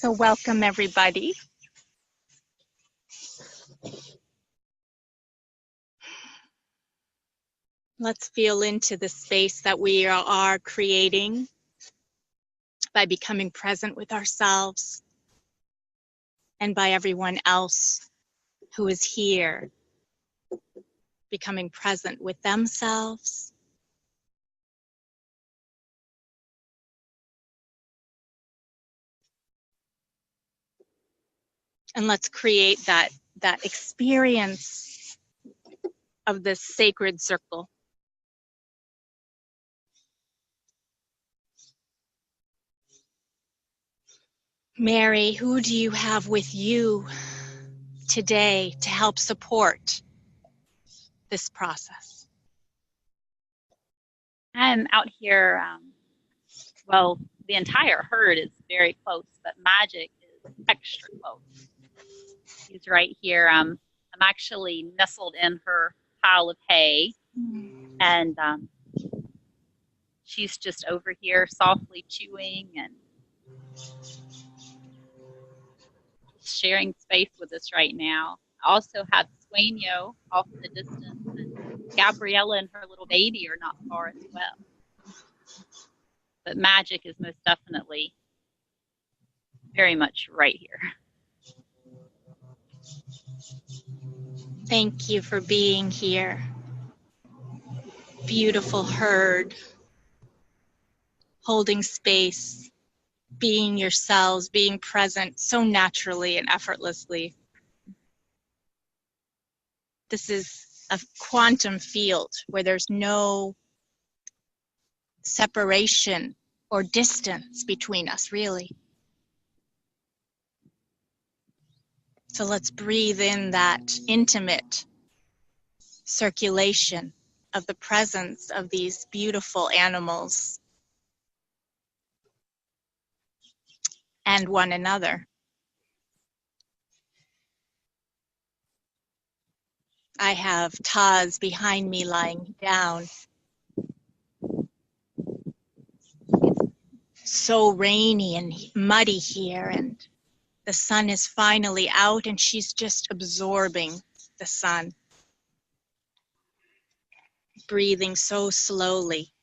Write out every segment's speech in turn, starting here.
So welcome everybody. Let's feel into the space that we are creating by becoming present with ourselves and by everyone else who is here, becoming present with themselves. And let's create that experience of this sacred circle. Mary, who do you have with you today to help support this process? I'm out here, well, the entire herd is very close, but Magic is extra close. He's right here. I'm actually nestled in her pile of hay, and she's just over here softly chewing and sharing space with us right now. I also have Sueño off in the distance, and Gabriella and her little baby are not far as well. But Magic is most definitely very much right here. Thank you for being here. Beautiful herd, holding space, being yourselves, being present so naturally and effortlessly. This is a quantum field where there's no separation or distance between us, really. So let's breathe in that intimate circulation of the presence of these beautiful animals and one another. I have Taz behind me lying down. So rainy and muddy here, and the sun is finally out and she's just absorbing the sun. Breathing so slowly.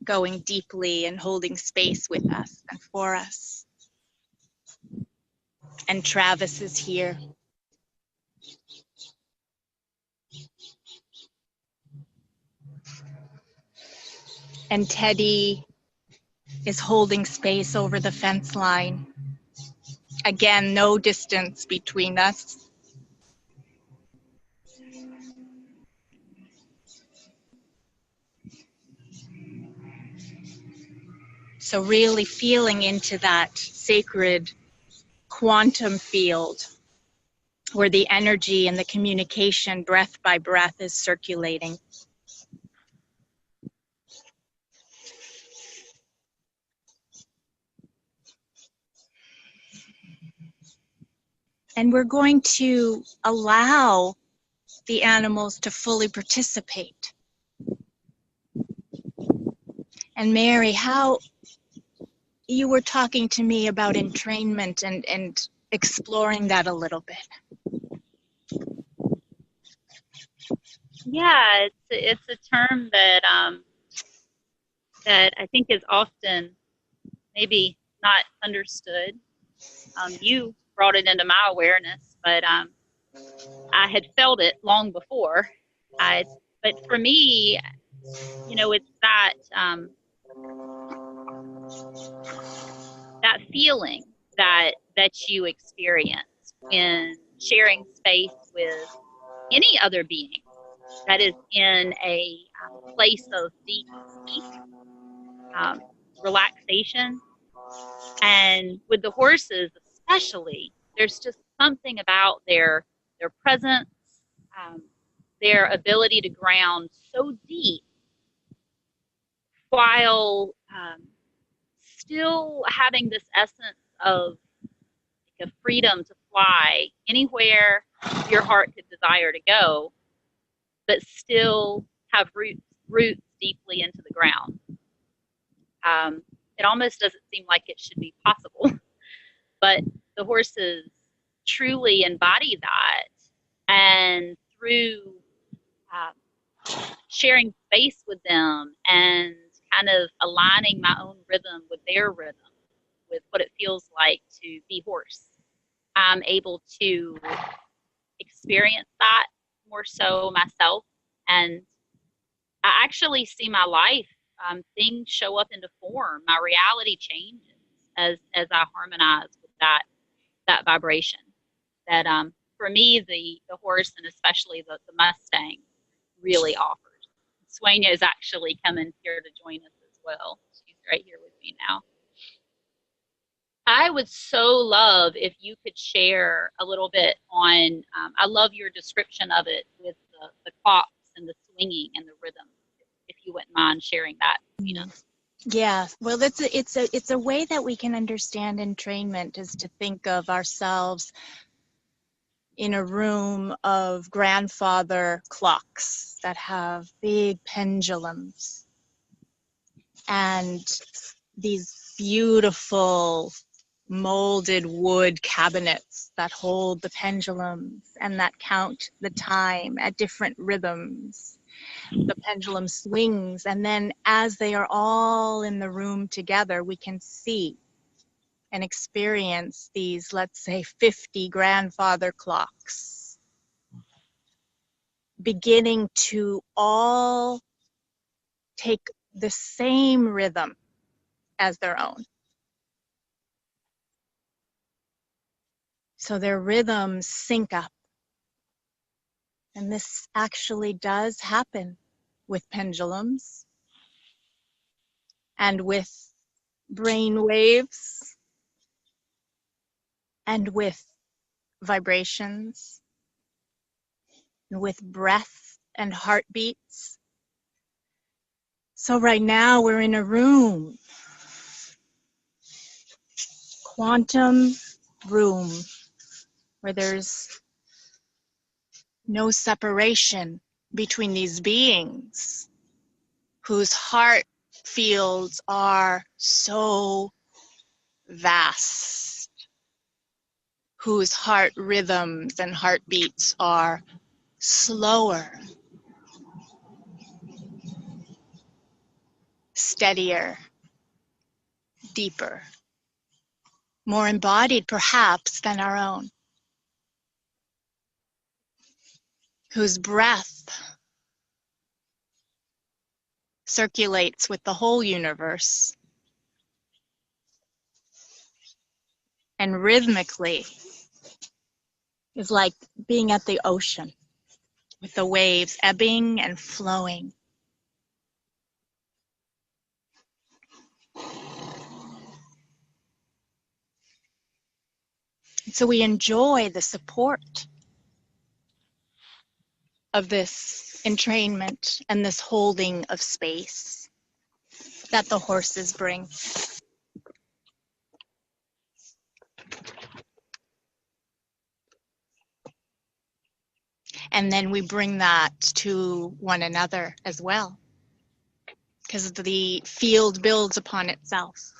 Going deeply and holding space with us and for us. And Travis is here. And Teddy is holding space over the fence line. Again, no distance between us. So really feeling into that sacred quantum field where the energy and the communication breath by breath is circulating. And we're going to allow the animals to fully participate. And Mary, how you were talking to me about entrainment and exploring that a little bit. Yeah, it's a term that that I think is often maybe not understood. You brought it into my awareness, but I had felt it long before. But for me, you know, it's that that feeling that you experience in sharing space with any other being that is in a place of deep peace, relaxation. And with the horses especially, there's just something about their presence, their ability to ground so deep while still having this essence of like a freedom to fly anywhere your heart could desire to go, but still have roots deeply into the ground. It almost doesn't seem like it should be possible, but the horses truly embody that. And through sharing space with them and kind of aligning my own rhythm with their rhythm, with what it feels like to be horse, I'm able to experience that more so myself. And I actually see my life, things show up into form. My reality changes as I harmonize with that vibration. That for me, the horse and especially the Mustang really offers. Sueña is actually coming here to join us as well. She's right here with me now. I would so love if you could share a little bit on, I love your description of it with the clocks and the swinging and the rhythm, if you wouldn't mind sharing that, Tina. Yeah, well, it's a way that we can understand entrainment, is to think of ourselves in a room of grandfather clocks that have big pendulums and these beautiful molded wood cabinets that hold the pendulums and that count the time at different rhythms. The pendulum swings, and then as they are all in the room together, we can see and experience these, let's say, 50 grandfather clocks beginning to all take the same rhythm as their own. So their rhythms sync up. And this actually does happen with pendulums and with brain waves and with vibrations and with breath and heartbeats. So right now we're in a room, quantum room, where there's no separation between these beings whose heart fields are so vast, whose heart rhythms and heartbeats are slower, steadier, deeper, more embodied perhaps than our own, whose breath circulates with the whole universe and rhythmically is like being at the ocean with the waves ebbing and flowing. So we enjoy the support of this entrainment and this holding of space that the horses bring. And then we bring that to one another as well, because the field builds upon itself.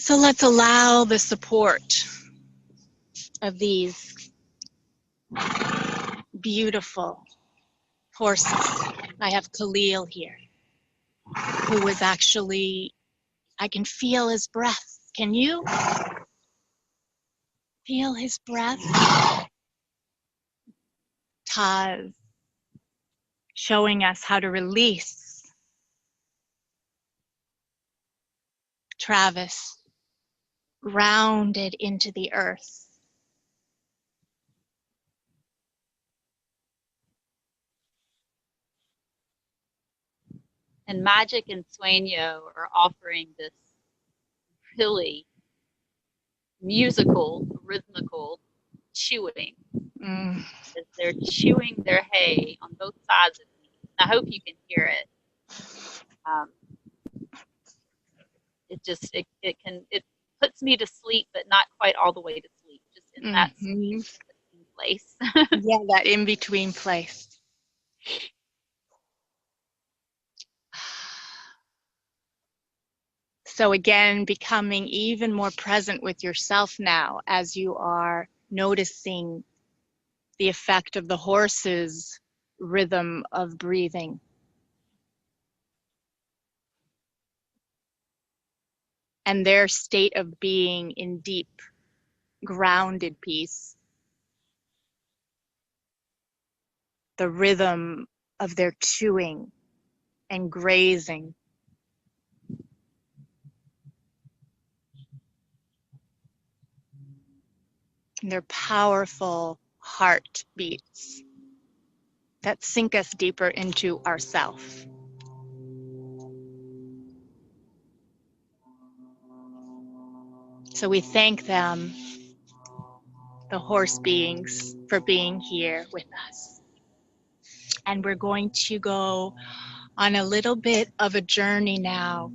So let's allow the support of these beautiful horses. I have Khalil here, who was actually, I can feel his breath. Can you feel his breath? Taz showing us how to release. Travis grounded into the earth. And Magic and Sueño are offering this really musical, rhythmical chewing. As they're chewing their hay on both sides of me. I hope you can hear it. It puts me to sleep, but not quite all the way to sleep, just in that sleep that seems place. Yeah, that in-between place. So again, becoming even more present with yourself now as you are noticing the effect of the horse's rhythm of breathing. And their state of being in deep, grounded peace. The rhythm of their chewing and grazing. And their powerful heartbeats that sink us deeper into ourself. So we thank them, the horse beings, for being here with us. And we're going to go on a little bit of a journey now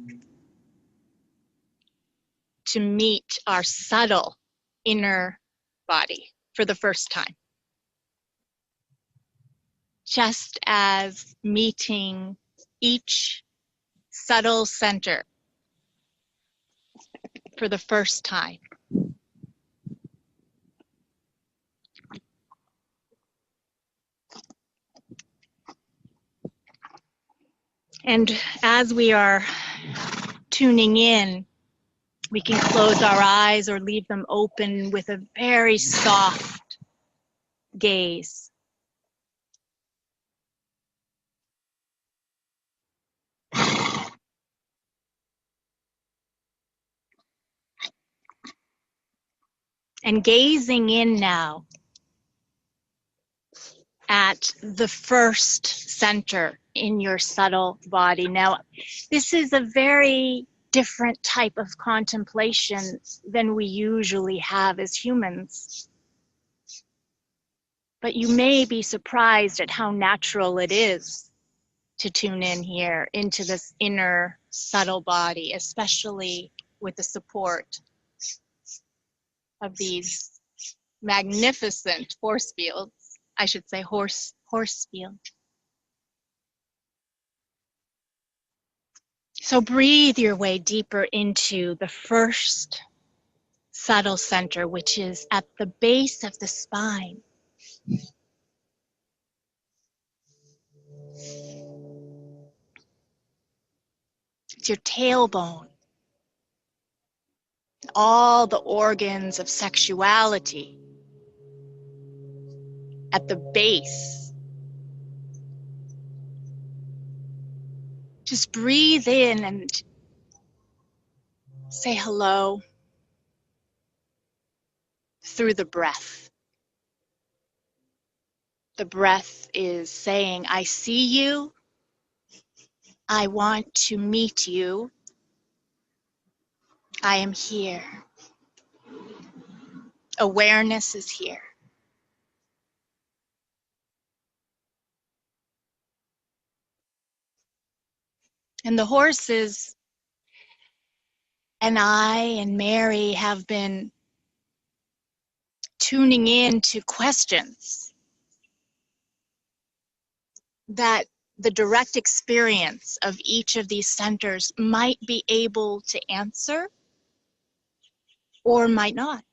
to meet our subtle inner body for the first time. Just as meeting each subtle center for the first time. And as we are tuning in, we can close our eyes or leave them open with a very soft gaze. And gazing in now at the first center in your subtle body. Now, this is a very different type of contemplation than we usually have as humans. But you may be surprised at how natural it is to tune in here into this inner subtle body, especially with the support of these magnificent force fields. I should say horse field. So breathe your way deeper into the first subtle center, which is at the base of the spine. It's your tailbone. All the organs of sexuality at the base. Just breathe in and say hello through the breath. The breath is saying, I see you. I want to meet you. I am here. Awareness is here. And the horses and I and Mary have been tuning in to questions that the direct experience of each of these centers might be able to answer or might not.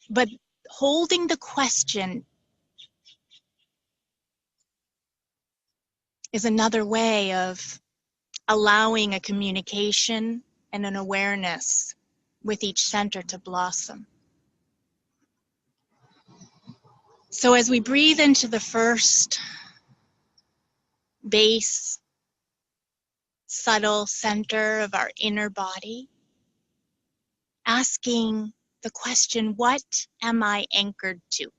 But holding the question is another way of allowing a communication and an awareness with each center to blossom. So as we breathe into the first base, subtle center of our inner body, asking the question, what am I anchored to?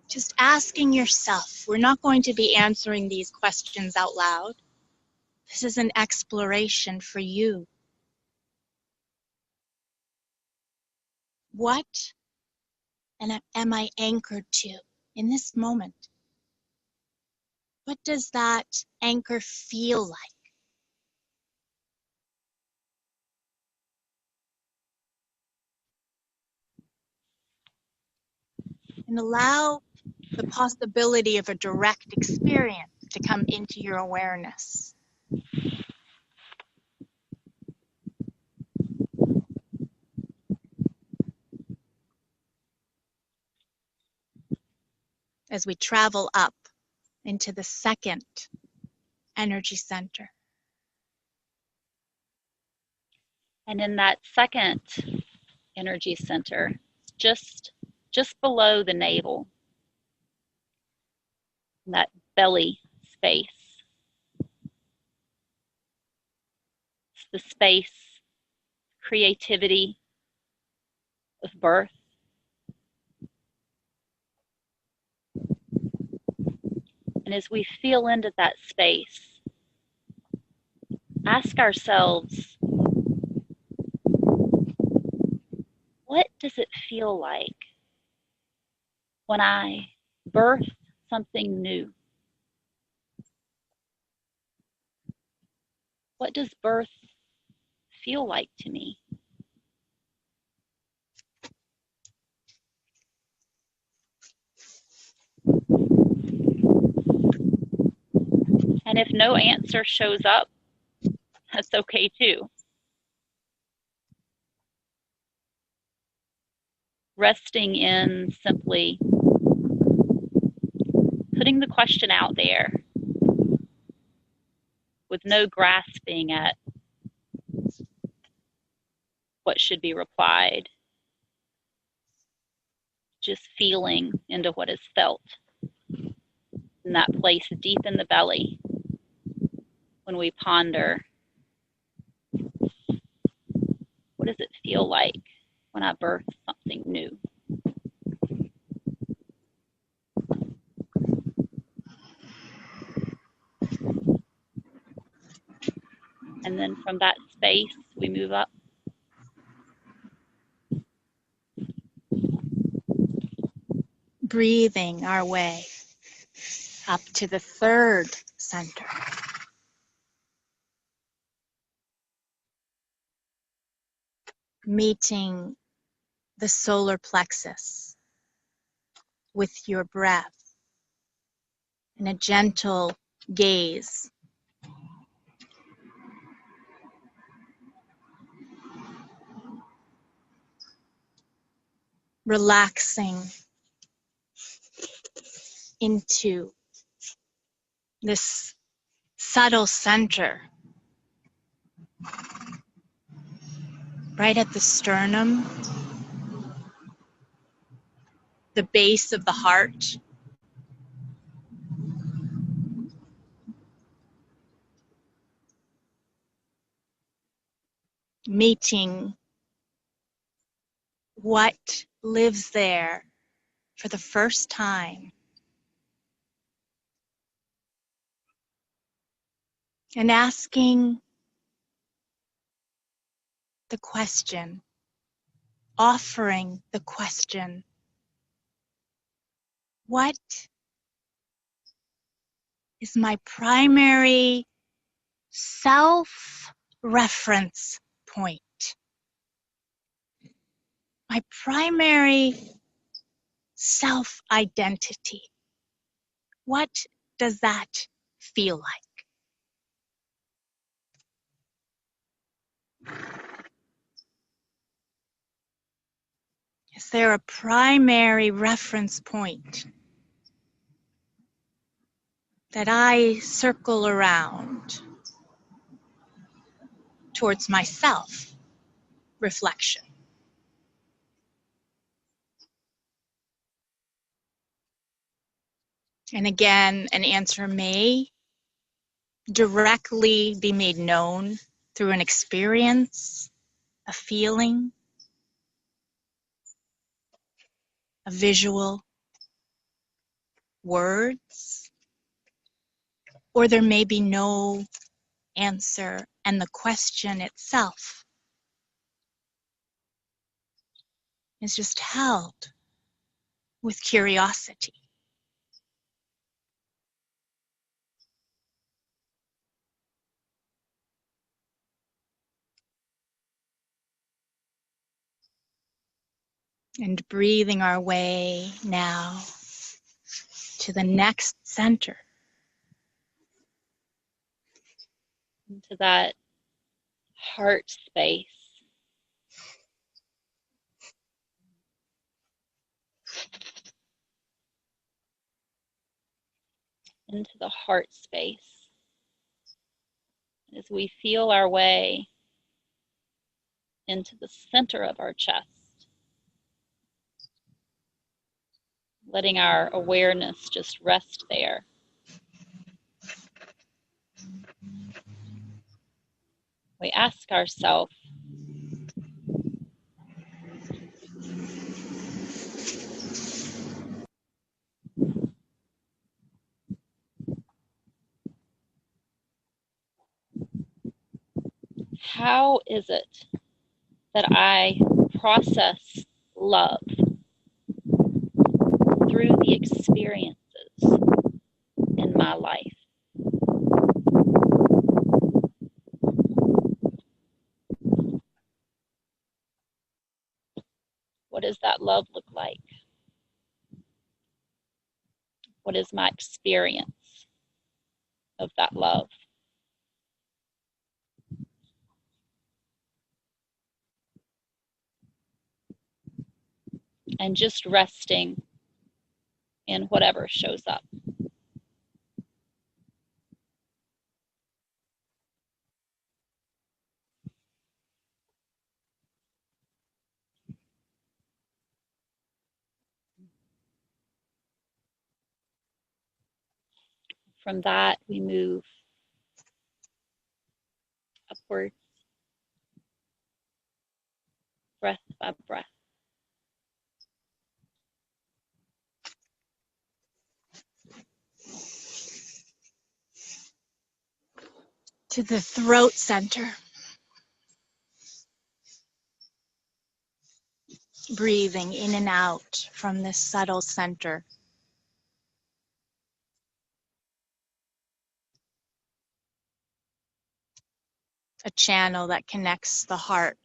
Just asking yourself. We're not going to be answering these questions out loud. This is an exploration for you. What am I anchored to in this moment? What does that anchor feel like? And allow the possibility of a direct experience to come into your awareness. As we travel up into the second energy center. And in that second energy center, just below the navel, that belly space. It's the space, creativity of birth. And as we feel into that space, ask ourselves, what does it feel like when I birth something new? What does birth feel like to me? And if no answer shows up, that's okay too. Resting in simply putting the question out there with no grasping at what should be replied, just feeling into what is felt in that place deep in the belly when we ponder, what does it feel like when I birth something new? And then from that space, we move up. Breathing our way up to the third center. Meeting the solar plexus with your breath in a gentle gaze. Relaxing into this subtle center right at the sternum, the base of the heart. Meeting what lives there for the first time. And asking the question, offering the question, what is my primary self-reference point? My primary self-identity. What does that feel like? Is there a primary reference point that I circle around towards myself reflection? And again, an answer may directly be made known through an experience, a feeling, a visual, words, or there may be no answer and the question itself is just held with curiosity. And breathing our way now to the next center. Into that heart space. Into the heart space. As we feel our way into the center of our chest, letting our awareness just rest there. We ask ourselves, how is it that I process love through the experiences in my life? What does that love look like? What is my experience of that love? And just resting in whatever shows up. From that, we move upwards, breath by breath. To the throat center. Breathing in and out from this subtle center. A channel that connects the heart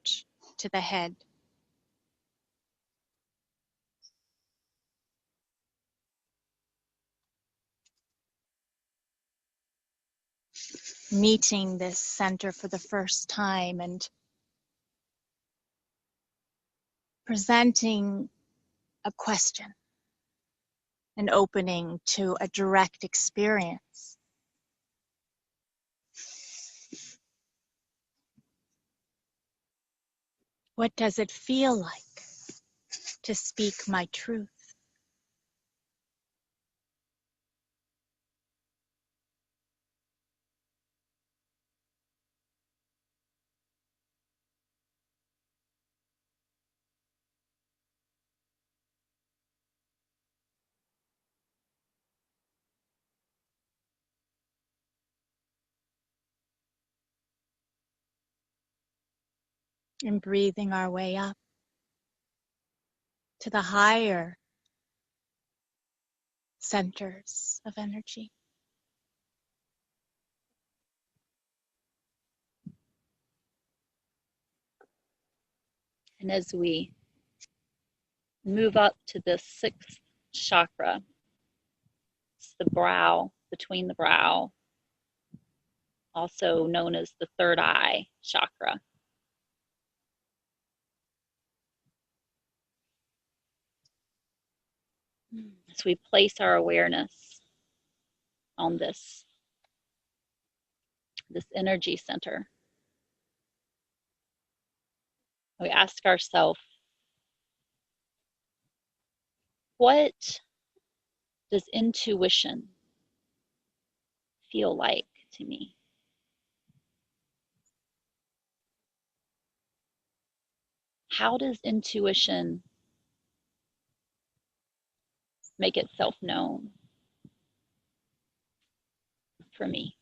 to the head. Meeting this center for the first time and presenting a question, an opening to a direct experience. What does it feel like to speak my truth? And breathing our way up to the higher centers of energy. And as we move up to the sixth chakra, it's the brow, between the brow, also known as the third eye chakra. As we place our awareness on this energy center, we ask ourselves, what does intuition feel like to me? How does intuition make itself known for me?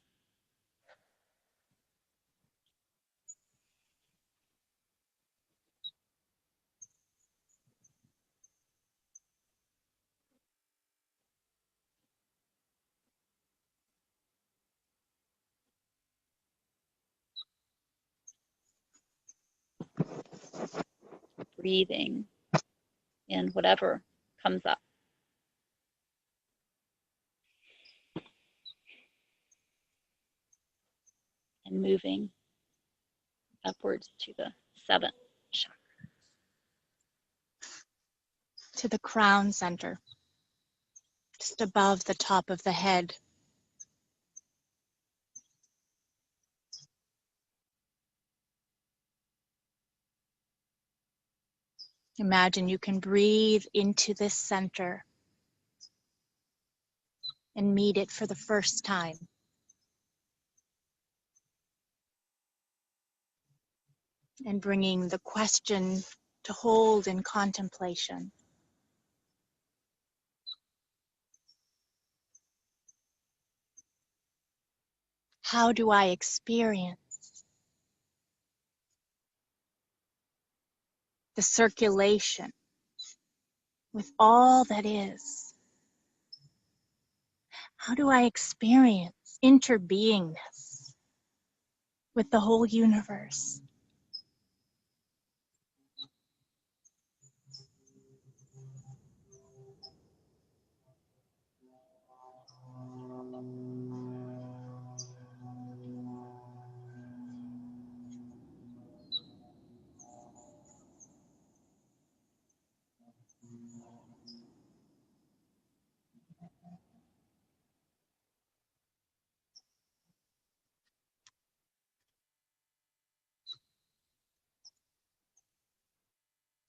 Breathing in whatever comes up. And moving upwards to the 7th chakra. To the crown center, just above the top of the head. Imagine you can breathe into this center and meet it for the first time. And bringing the question to hold in contemplation. How do I experience the circulation with all that is? How do I experience interbeingness with the whole universe?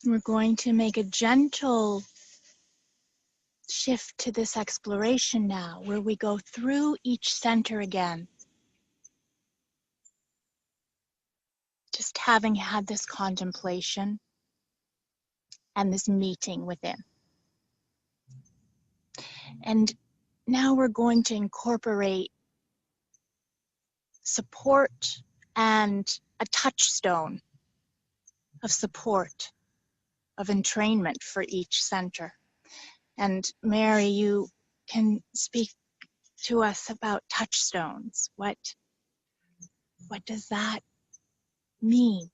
We're going to make a gentle shift to this exploration now, where we go through each center again. Just having had this contemplation and this meeting within. And now we're going to incorporate support and a touchstone of support, of entrainment for each center. And Mary, you can speak to us about touchstones. What does that mean?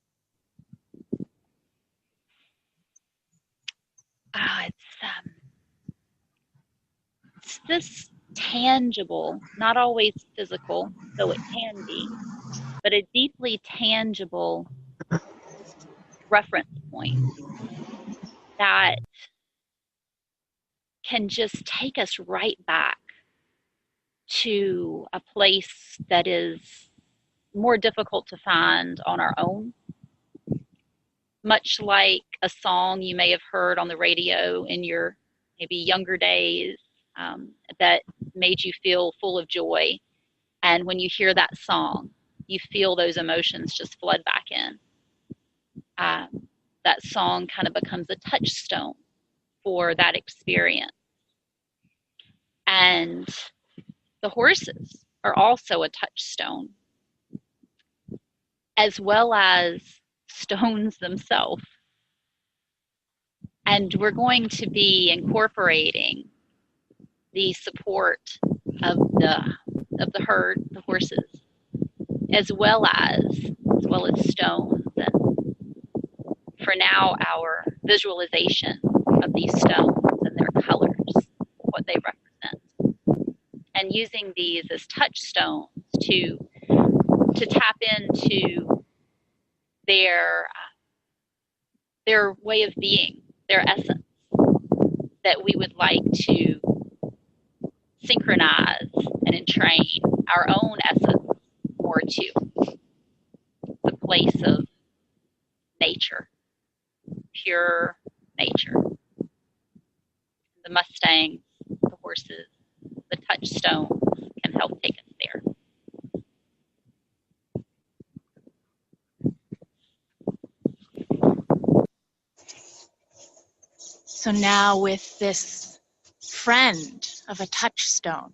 It's this tangible, not always physical, though it can be, but a deeply tangible reference point that can just take us right back to a place that is more difficult to find on our own. Much like a song you may have heard on the radio in your maybe younger days that made you feel full of joy. And when you hear that song, you feel those emotions just flood back in. That song kind of becomes a touchstone for that experience. And the horses are also a touchstone, as well as stones themselves. And we're going to be incorporating the support of the herd, the horses, as well as stones. And for now, our visualization of these stones and their colors, what they represent, and using these as touchstones to tap into their way of being, their essence, that we would like to synchronize and entrain our own essence more to the place of nature, pure nature. The Mustangs, the horses, the touchstones can help take us there. So now with this friend of a touchstone,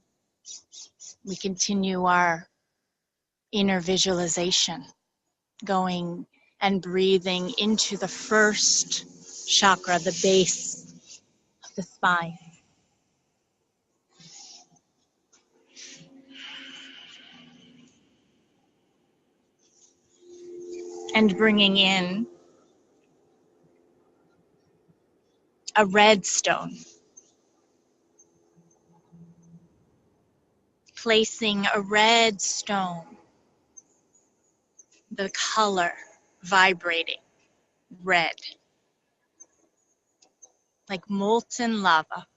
we continue our inner visualization, going and breathing into the first chakra, the base of the spine. And bringing in a red stone. Placing a red stone, the color vibrating red, like molten lava,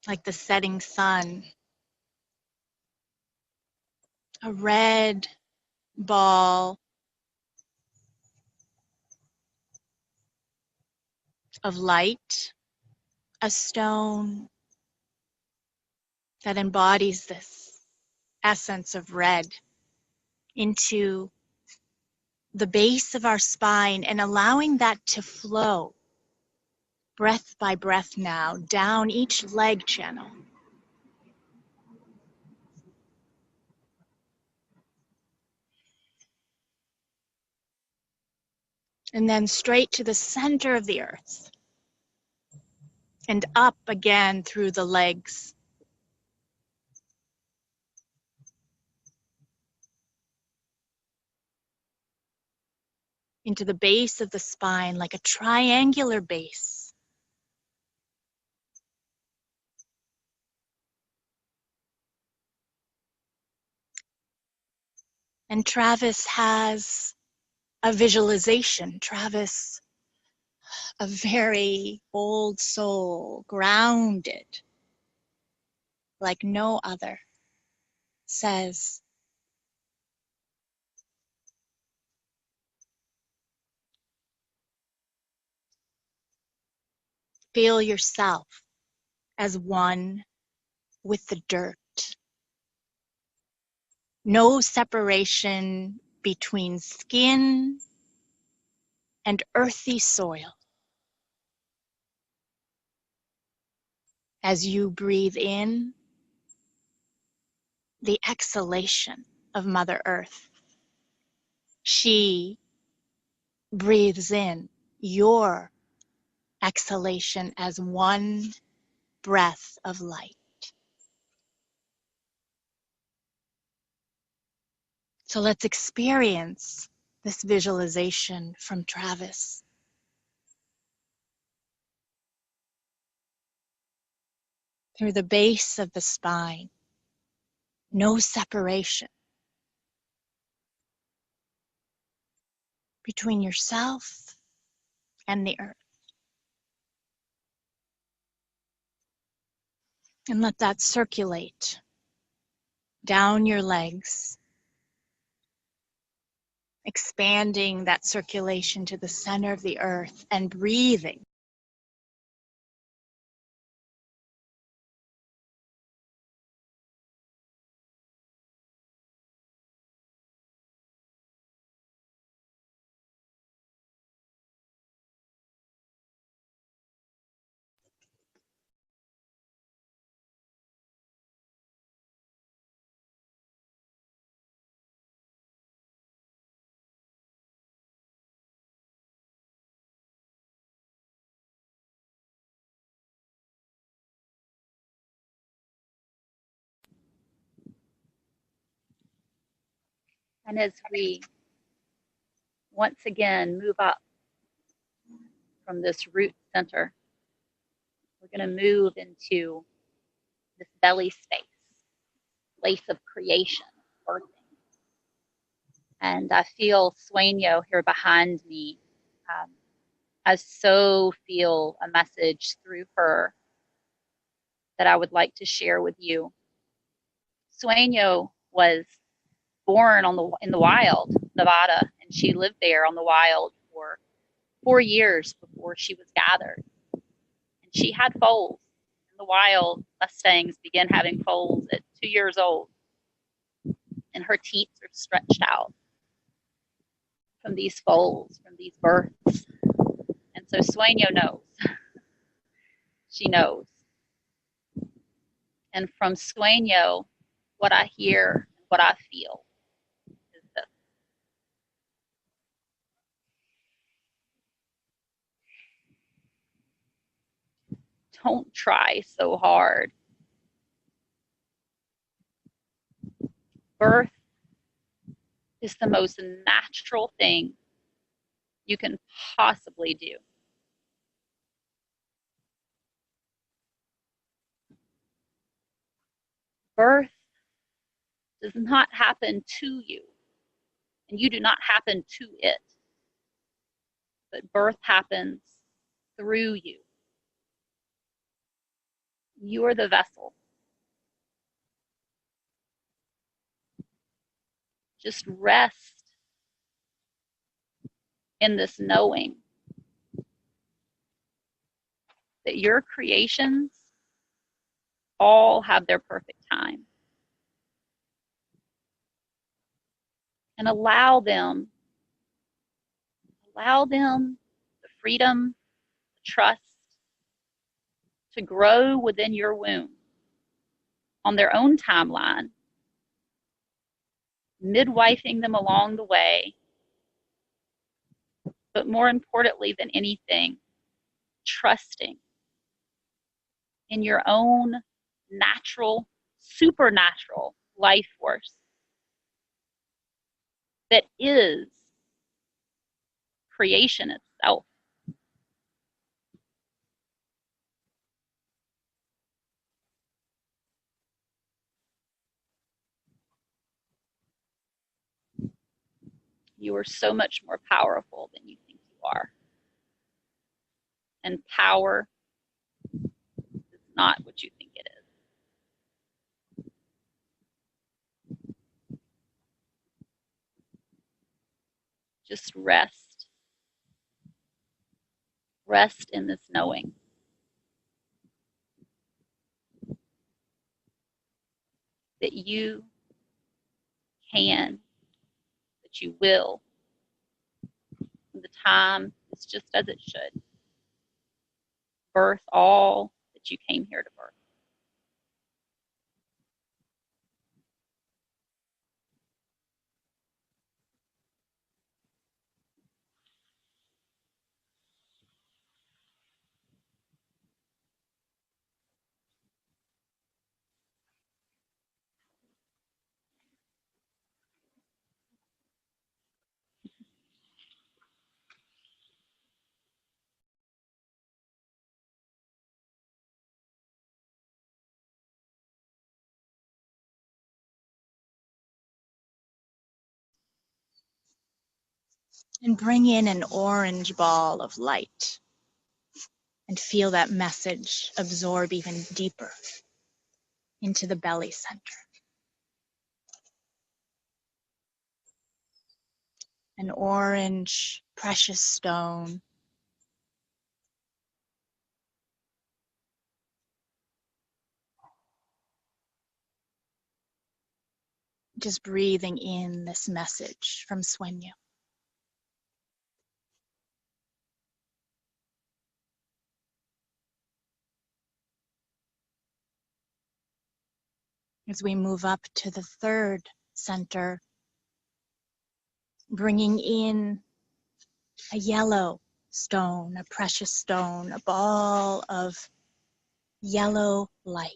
like the setting sun. A red ball of light, a stone that embodies this essence of red into the base of our spine and allowing that to flow breath by breath now down each leg channel. And then straight to the center of the earth and up again through the legs. Into the base of the spine like a triangular base. And Travis has a visualization. Travis, a very old soul, grounded like no other, says, feel yourself as one with the dirt. No separation between skin and earthy soil. As you breathe in the exhalation of Mother Earth, she breathes in your exhalation as one breath of light. So let's experience this visualization from Travis. Through the base of the spine, no separation between yourself and the earth. And let that circulate down your legs, expanding that circulation to the center of the earth and breathing. And as we once again move up from this root center, we're going to move into this belly space, place of creation, birthing. And I feel Sueño here behind me. I so feel a message through her that I would like to share with you. Sueño was born in the wild, Nevada, and she lived there on the wild for 4 years before she was gathered. And she had foals. In the wild, Mustangs begin having foals at 2 years old, and her teats are stretched out from these foals, from these births. And so Sueño knows. She knows. And from Sueño, what I hear and what I feel is this. Don't try so hard. Birth is the most natural thing you can possibly do. Birth does not happen to you, and you do not happen to it, but birth happens through you. You are the vessel. Just rest in this knowing that your creations all have their perfect time. And allow them the freedom, the trust to grow within your womb on their own timeline, midwifing them along the way, but more importantly than anything, trusting in your own natural, supernatural life force that is creation itself. You are so much more powerful than you think you are. And power is not what you think it is. Just rest. Rest in this knowing. That you can, that you will. The time is just as it should. Birth all that you came here to birth. And bring in an orange ball of light and feel that message absorb even deeper into the belly center. An orange precious stone. Just breathing in this message from Sueño. As we move up to the third center, bringing in a yellow stone, a precious stone, a ball of yellow light.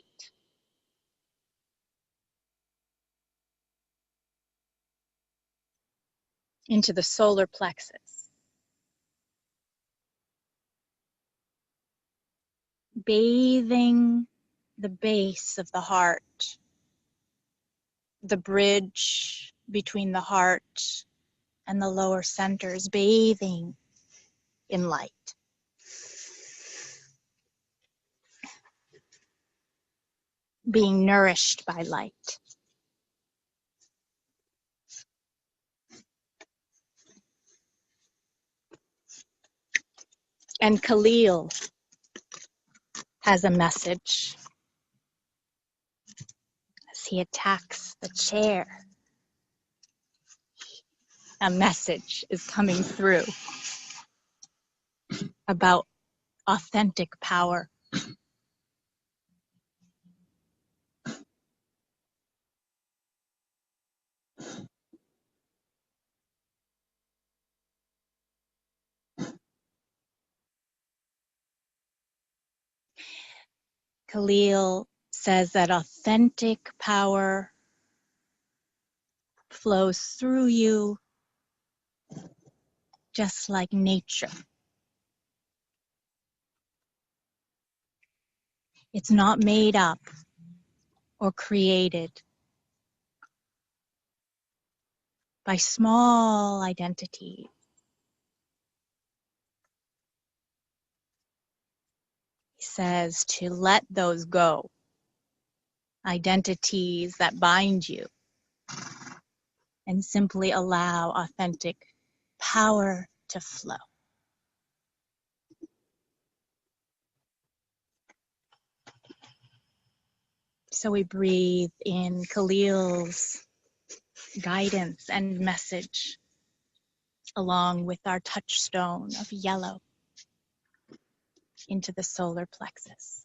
Into the solar plexus. Bathing the base of the heart, the bridge between the heart and the lower centers, bathing in light. Being nourished by light. And Khalil has a message as he attacks the chair. A message is coming through about authentic power. Khalil says that authentic power flows through you just like nature. It's not made up. or created by small identities. He says to let those go, identities that bind you, and simply allow authentic power to flow. So we breathe in Khalil's guidance and message along with our touchstone of yellow into the solar plexus.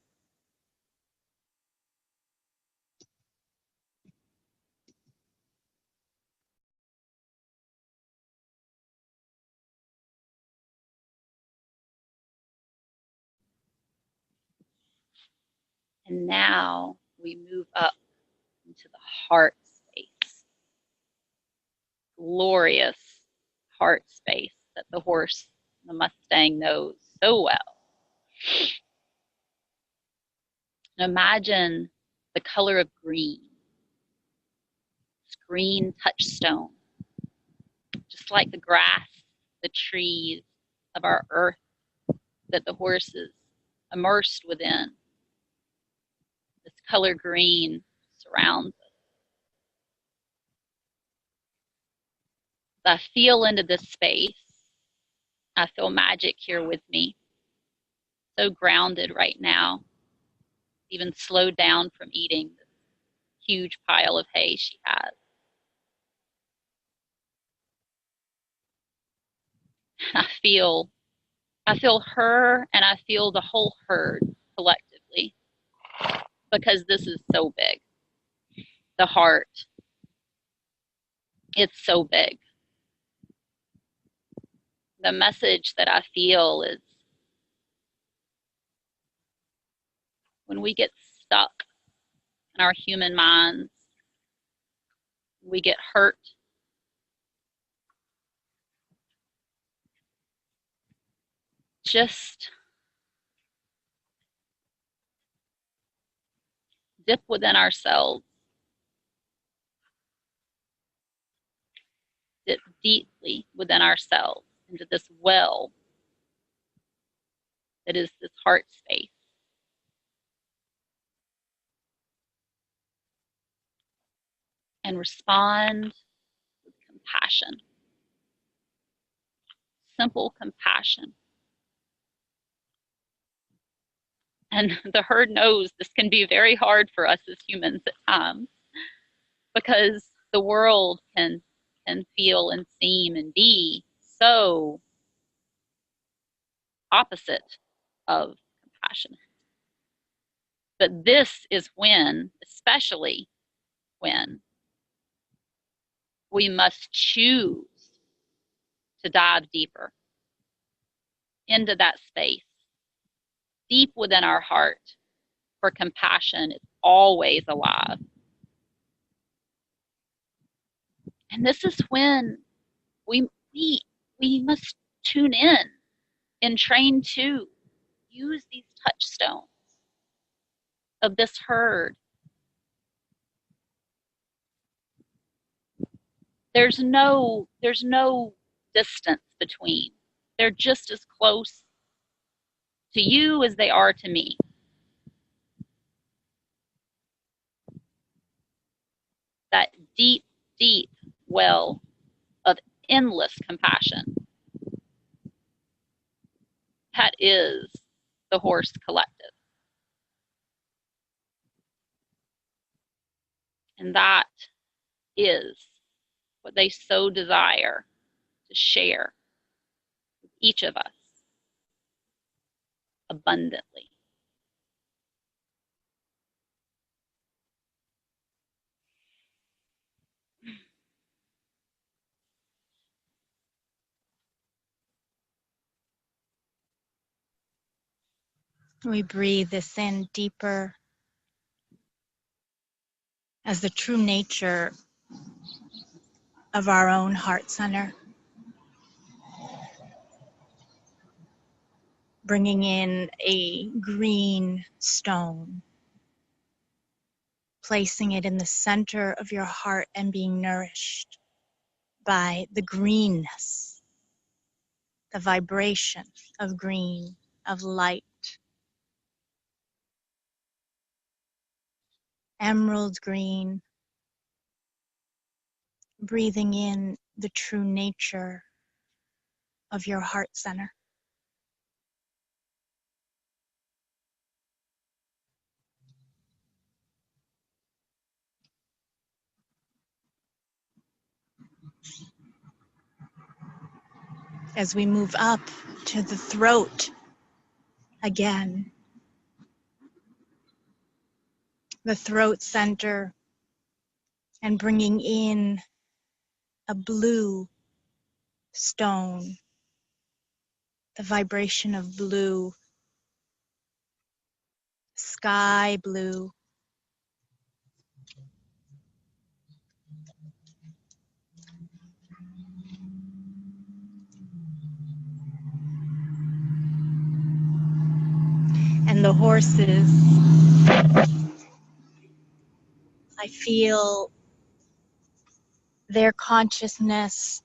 And now we move up into the heart space. Glorious heart space that the horse, the Mustang, knows so well. And imagine the color of green. This green touchstone. Just like the grass, the trees of our earth that the horse is immersed within. This color green surrounds us. I feel into this space. I feel magic here with me. So grounded right now. Even slowed down from eating this huge pile of hay she has. I feel her and I feel the whole herd collectively because this is so big. The heart, it's so big. The message that I feel is when we get stuck in our human minds, we get hurt, just dip within ourselves, dip deeply within ourselves into this well that is this heart space. And respond with compassion. Simple compassion. And the herd knows this can be very hard for us as humans at times because the world can feel and seem and be so opposite of compassion. But this is when, especially when, we must choose to dive deeper into that space, deep within our heart, where compassion is always alive. And this is when we must tune in and train to use these touchstones of this herd. There's no distance between. They're just as close to you as they are to me. That deep, deep well of endless compassion. That is the horse collective. And that is what they so desire to share with each of us abundantly. We breathe this in deeper as the true nature of our own heart center. Bringing in a green stone placing it in the center of your heart and being nourished by the greenness, the vibration of green, of light. Emerald green, breathing in the true nature of your heart center. As we move up to the throat again, the throat center, and bringing in a blue stone, the vibration of blue, sky blue. And the horses, I feel their consciousness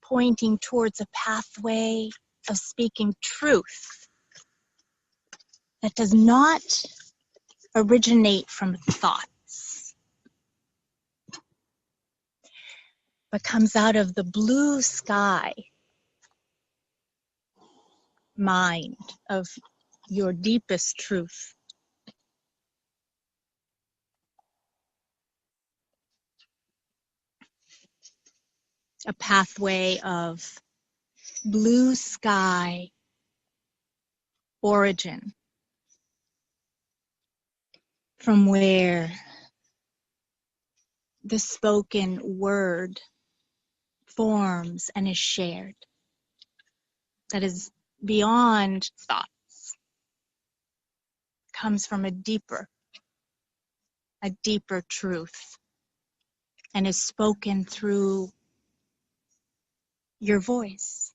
pointing towards a pathway of speaking truth that does not originate from thoughts, but comes out of the blue sky mind of your deepest truth. A pathway of blue sky origin, from where the spoken word forms and is shared, that is beyond thoughts, comes from a deeper truth, and is spoken through your voice.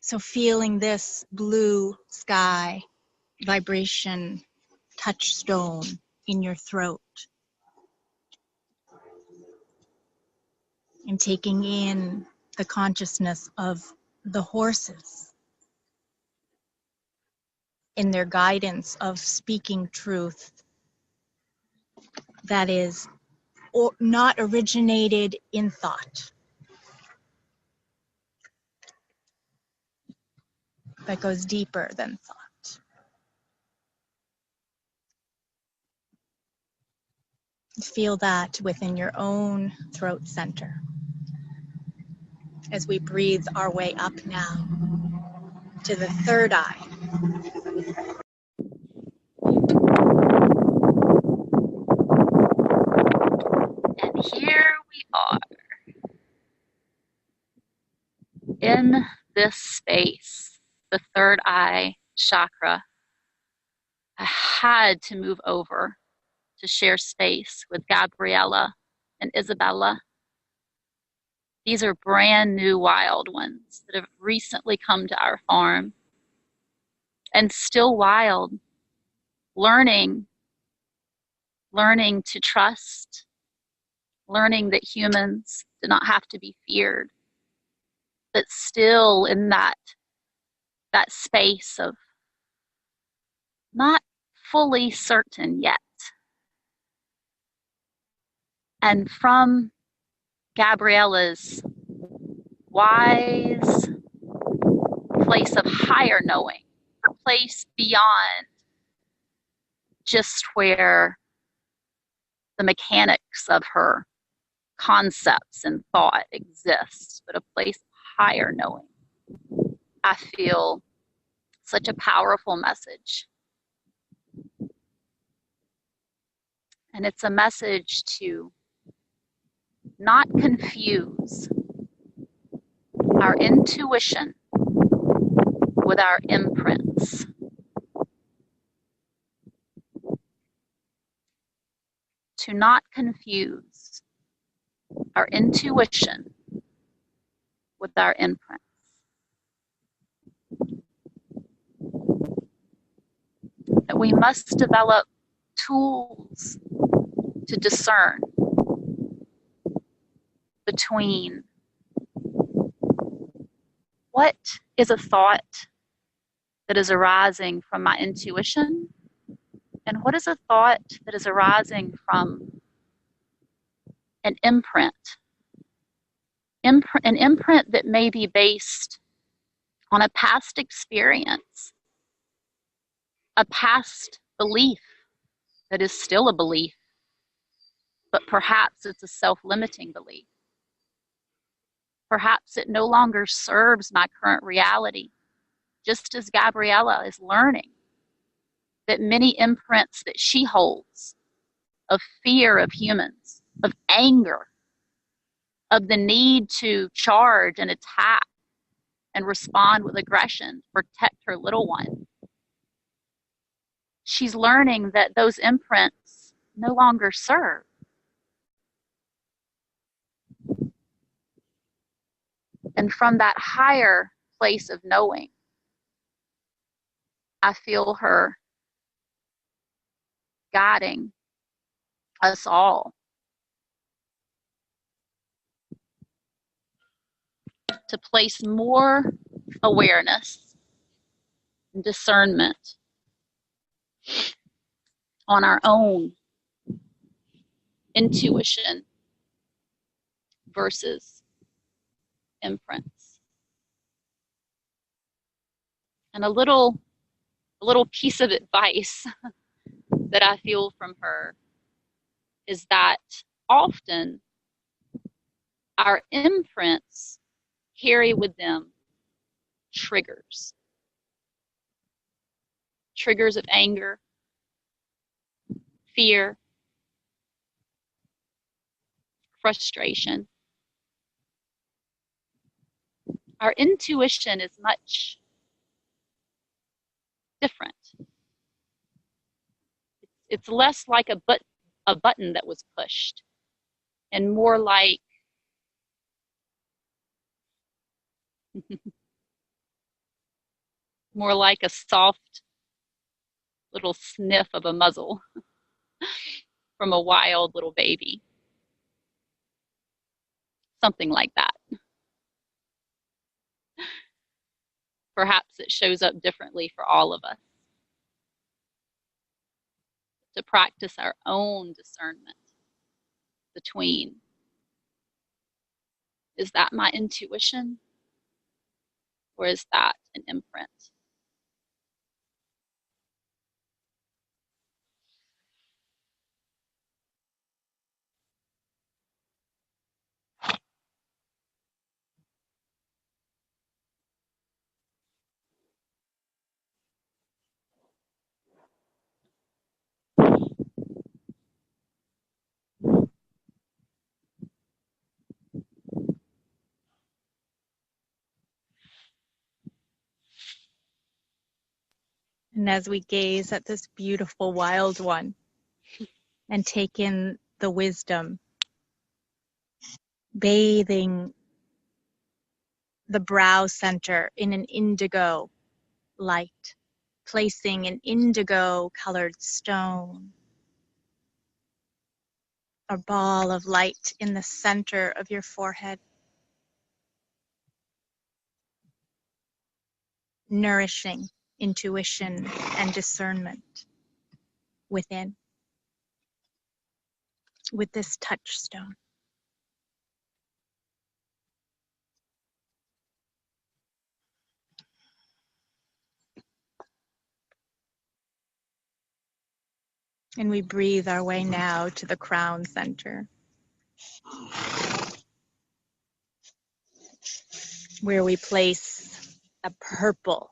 So feeling this blue sky vibration touchstone in your throat, and taking in the consciousness of the horses in their guidance of speaking truth that is not originated in thought, but goes deeper than thought. Feel that within your own throat center as we breathe our way up now to the third eye. And here we are in this space, the third eye chakra. I had to move over to share space with Gabriella and Isabella. These are brand new wild ones that have recently come to our farm and still wild, learning to trust, learning that humans do not have to be feared, but still in that space of not fully certain yet. And from Gabriella's wise place of higher knowing, a place beyond just where the mechanics of her concepts and thought exist, but a place of higher knowing, I feel such a powerful message. And it's a message to not confuse our intuition with our imprints. To not confuse our intuition with our imprints. that we must develop tools to discern between what is a thought that is arising from my intuition and what is a thought that is arising from an imprint. An imprint that may be based on a past experience, a past belief that is still a belief, but perhaps it's a self-limiting belief. Perhaps it no longer serves my current reality, just as Gabriella is learning that many imprints that she holds of fear of humans, of anger, of the need to charge and attack and respond with aggression to protect her little one. She's learning that those imprints no longer serve. And from that higher place of knowing, I feel her guiding us all to place more awareness and discernment on our own intuition versus imprints. And a little piece of advice that I feel from her is that often our imprints carry with them triggers of anger, fear, frustration. Our intuition is much different. It's less like a button that was pushed and more like a soft little sniff of a muzzle from a wild little baby. Something like that. Perhaps it shows up differently for all of us. To practice our own discernment between, is that my intuition or is that an imprint? And as we gaze at this beautiful wild one and take in the wisdom, bathing the brow center in an indigo light, placing an indigo colored stone, a ball of light in the center of your forehead, nourishing intuition and discernment within with this touchstone. And we breathe our way now to the crown center, where we place a purple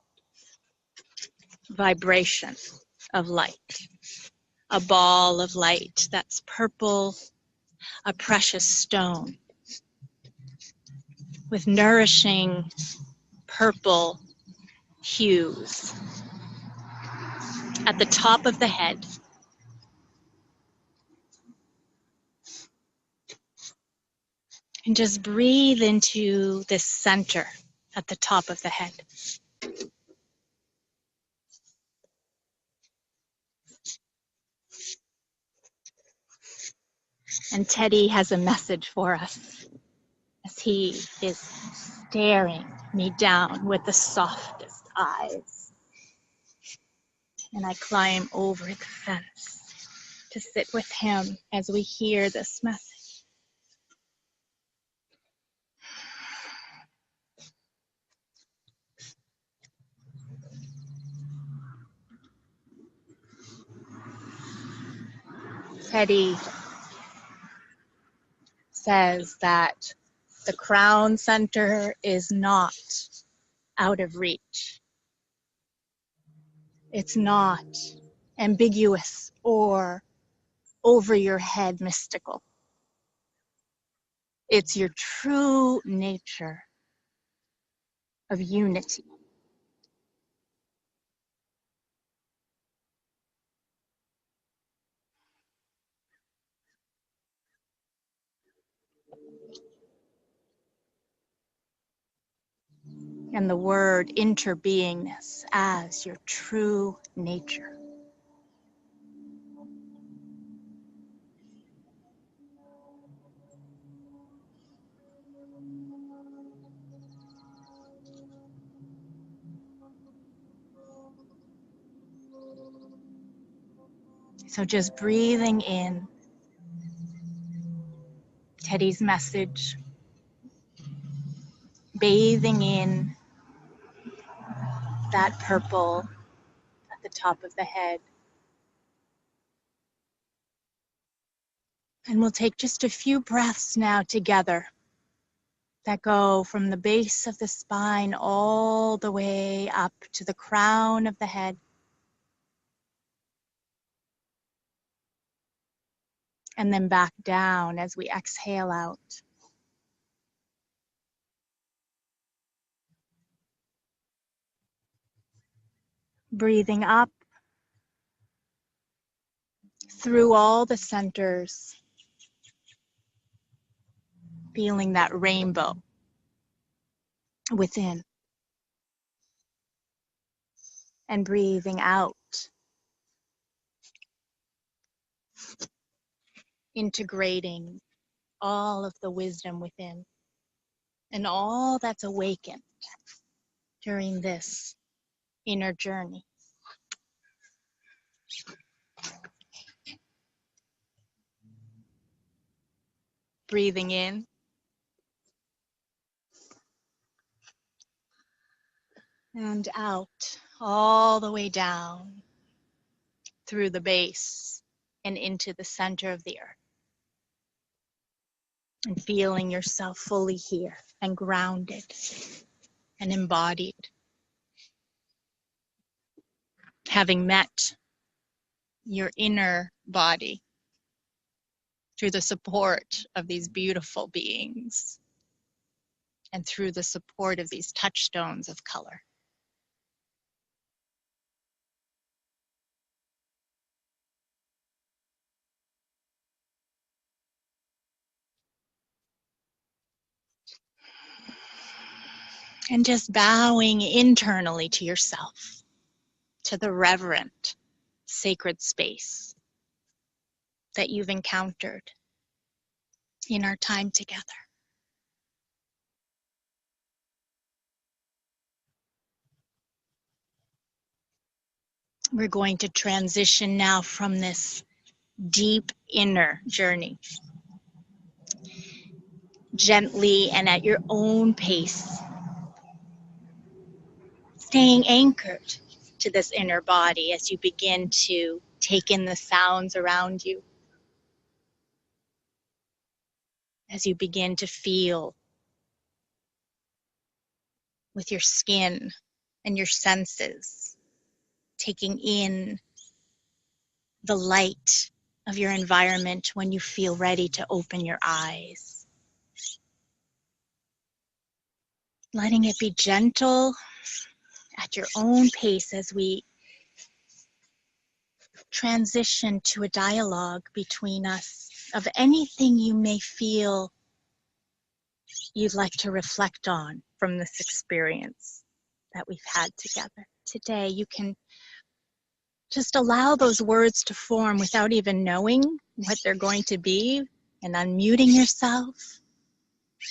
vibration of light, a ball of light that's purple, a precious stone with nourishing purple hues at the top of the head. And just breathe into this center at the top of the head. And Teddy has a message for us as he is staring me down with the softest eyes. And I climb over the fence to sit with him as we hear this message. Teddy says that the crown center is not out of reach. It's not ambiguous or over your head mystical. It's your true nature of unity. And the word interbeingness as your true nature. So just breathing in Teddy's message, bathing in that purple at the top of the head. And we'll take just a few breaths now together that go from the base of the spine all the way up to the crown of the head. And then back down as we exhale out. Breathing up through all the centers, feeling that rainbow within. And breathing out, integrating all of the wisdom within and all that's awakened during this inner journey. Breathing in and out, all the way down through the base and into the center of the earth. And feeling yourself fully here and grounded and embodied. Having met your inner body through the support of these beautiful beings and through the support of these touchstones of color. And just bowing internally to yourself, to the reverent, sacred space that you've encountered in our time together. We're going to transition now from this deep inner journey, gently and at your own pace, staying anchored to this inner body as you begin to take in the sounds around you, as you begin to feel with your skin and your senses, taking in the light of your environment when you feel ready to open your eyes. Letting it be gentle at your own pace as we transition to a dialogue between us of anything you may feel you'd like to reflect on from this experience that we've had together. Today, you can just allow those words to form without even knowing what they're going to be, and unmuting yourself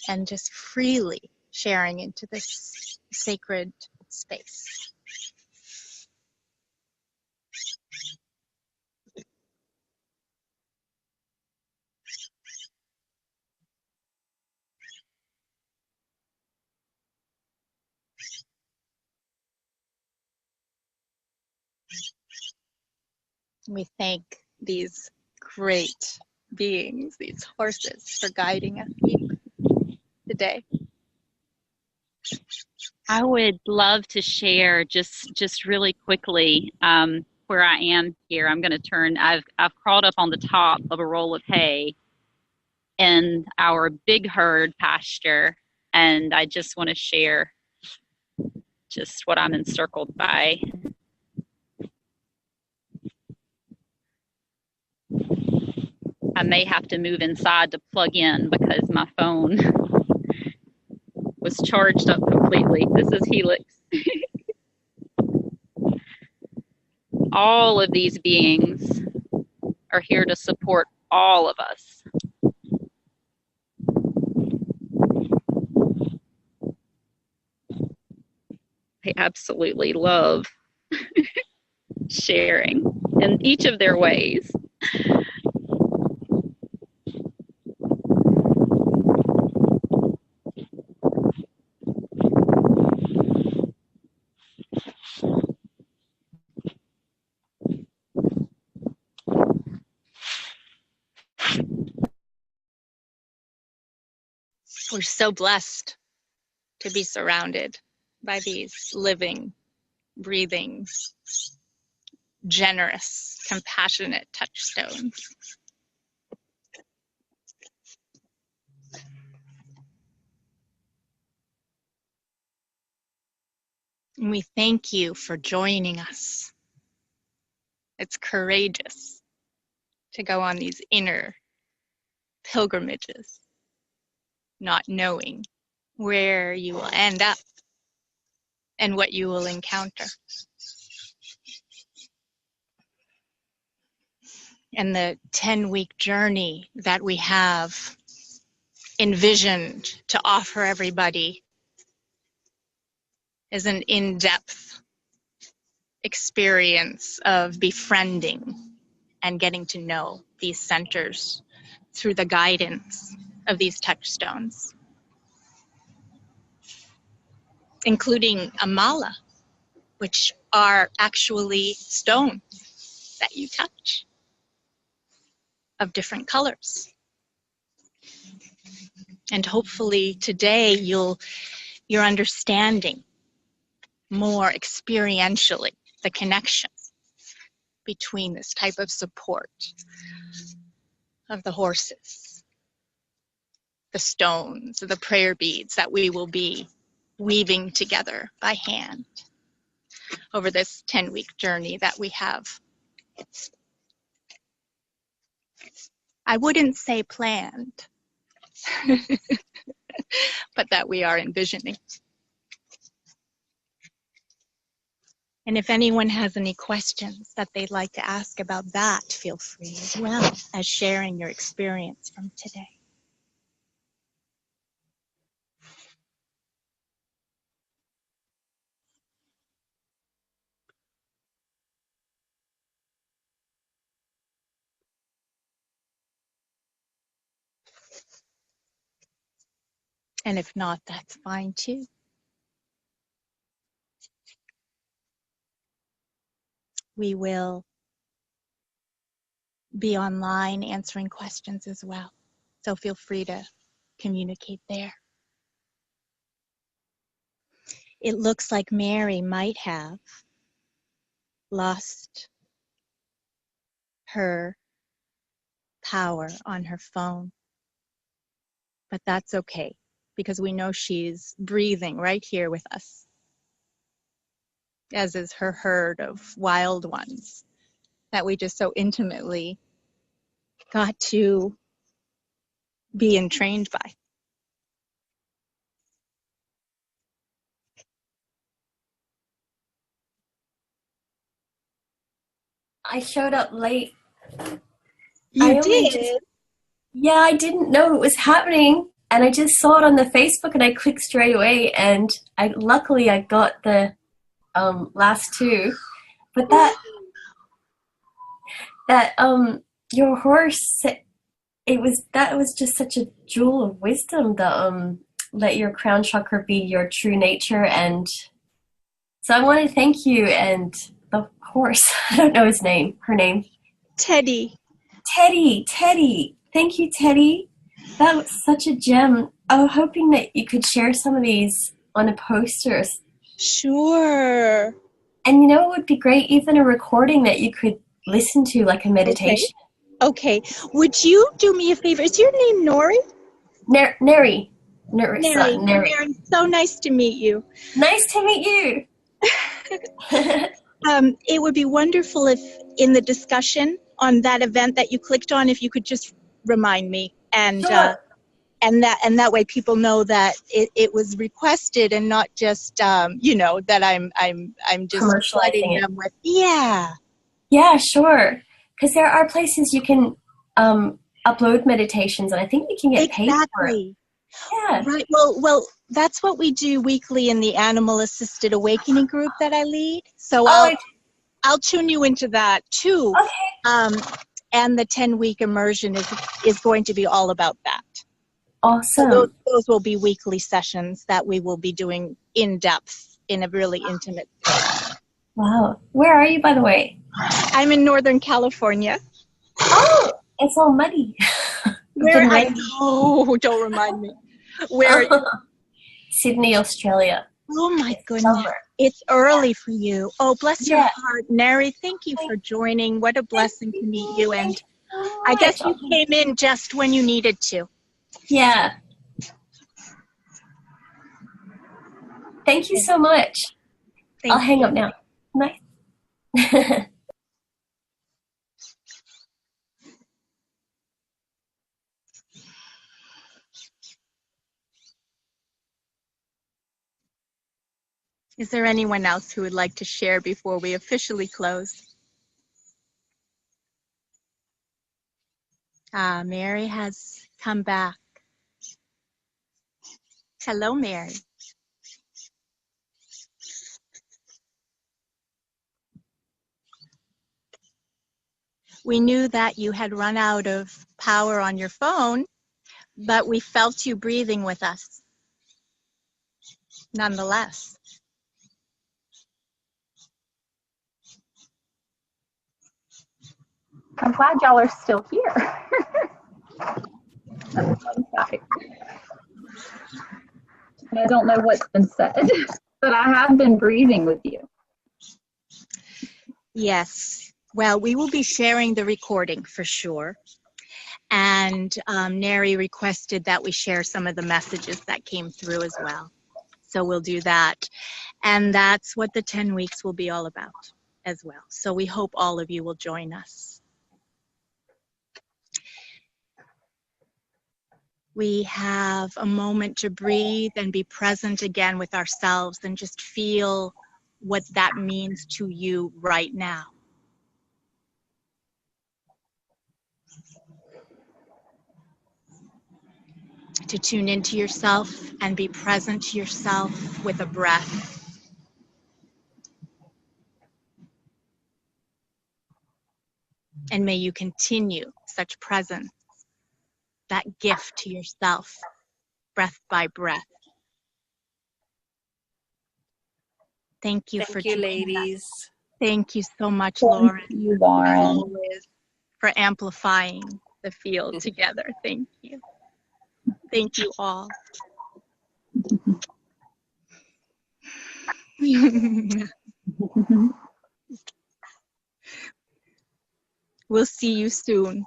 and just freely sharing into this sacred space. We thank these great beings, these horses, for guiding us today. I would love to share just really quickly where I am here. I'm going to turn. I've crawled up on the top of a roll of hay in our big herd pasture, and I just want to share just what I'm encircled by. I may have to move inside to plug in because my phone was charged up completely. This is Helix. All of these beings are here to support all of us. They absolutely love sharing in each of their ways. We're so blessed to be surrounded by these living, breathing, generous, compassionate touchstones. And we thank you for joining us. It's courageous to go on these inner pilgrimages, not knowing where you will end up and what you will encounter. And the 10-week journey that we have envisioned to offer everybody is an in-depth experience of befriending and getting to know these centers through the guidance of these touchstones, including a mala, which are actually stones that you touch of different colors. And hopefully today you're understanding more experientially the connection between this type of support of the horses, the stones, the prayer beads that we will be weaving together by hand over this 10-week journey that we have. I wouldn't say planned, but that we are envisioning. And if anyone has any questions that they'd like to ask about that, feel free as well as sharing your experience from today. And if not, that's fine too. We will be online answering questions as well. So feel free to communicate there. It looks like Mary might have lost her power on her phone, but that's okay because we know she's breathing right here with us, as is her herd of wild ones that we just so intimately got to be entrained by. I showed up late. You did? Yeah, I didn't know it was happening, and I just saw it on the Facebook, and I clicked straight away, and I got the last two. But that your horse, that was just such a jewel of wisdom. The let your crown chakra be your true nature, and so I want to thank you and the horse. I don't know his name, her name. Teddy. Teddy. Thank you, Teddy. That was such a gem. I was hoping that you could share some of these on a poster. Sure. And you know, it would be great, even a recording that you could listen to, like a Okay. meditation. Okay. Would you do me a favor? Is your name Nori? Neri. Neri. So nice to meet you. Nice to meet you. It would be wonderful if in the discussion on that event that you clicked on, if you could just remind me, and Sure. and that way people know that it was requested and not just that I'm just flooding Commercializing it. them with yeah. Yeah, sure. Because there are places you can upload meditations, and I think you can get paid for it. Exactly. Yeah. Right. Well, that's what we do weekly in the Animal Assisted Awakening group that I lead. So I'll tune you into that too. Okay. And the 10-week immersion is going to be all about that. Awesome. So those will be weekly sessions that we will be doing in depth in a really intimate way. Wow. Where are you, by the way? I'm in Northern California. Oh, it's all muddy. Where I know, don't remind me. Where are you? Sydney, Australia. Oh my goodness. Summer. It's early for you. Oh, bless your Yeah. heart. Neri, thank you for joining. What a blessing to meet you. And Thank you so I guess much. you came in just when you needed to. Yeah. Thank you so much. I'll hang up now. Nice. Is there anyone else who would like to share before we officially close? Mary has come back. Hello, Mary. We knew that you had run out of power on your phone, but we felt you breathing with us nonetheless. I'm glad y'all are still here. That's one side. And I don't know what's been said, but I have been breathing with you. Yes. Well, we will be sharing the recording for sure. And Neri requested that we share some of the messages that came through as well. So we'll do that. And that's what the 10 weeks will be all about as well. So we hope all of you will join us. We have a moment to breathe and be present again with ourselves and just feel what that means to you right now. To tune into yourself and be present to yourself with a breath. And may you continue such presence, that gift to yourself, breath by breath. Thank you for ladies. Thank you so much, Lauren. Thank you, Lauren. Always for amplifying the field together. Thank you. Thank you all. We'll see you soon.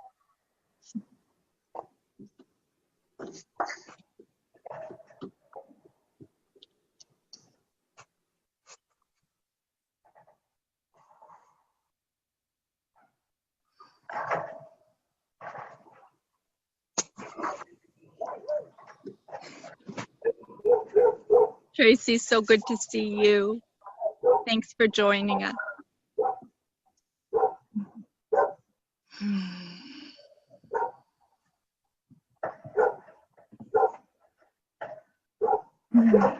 Tracy, so good to see you. Thanks for joining us. Thank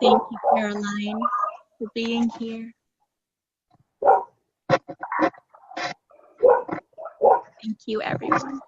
you, Caroline, for being here. Thank you, everyone.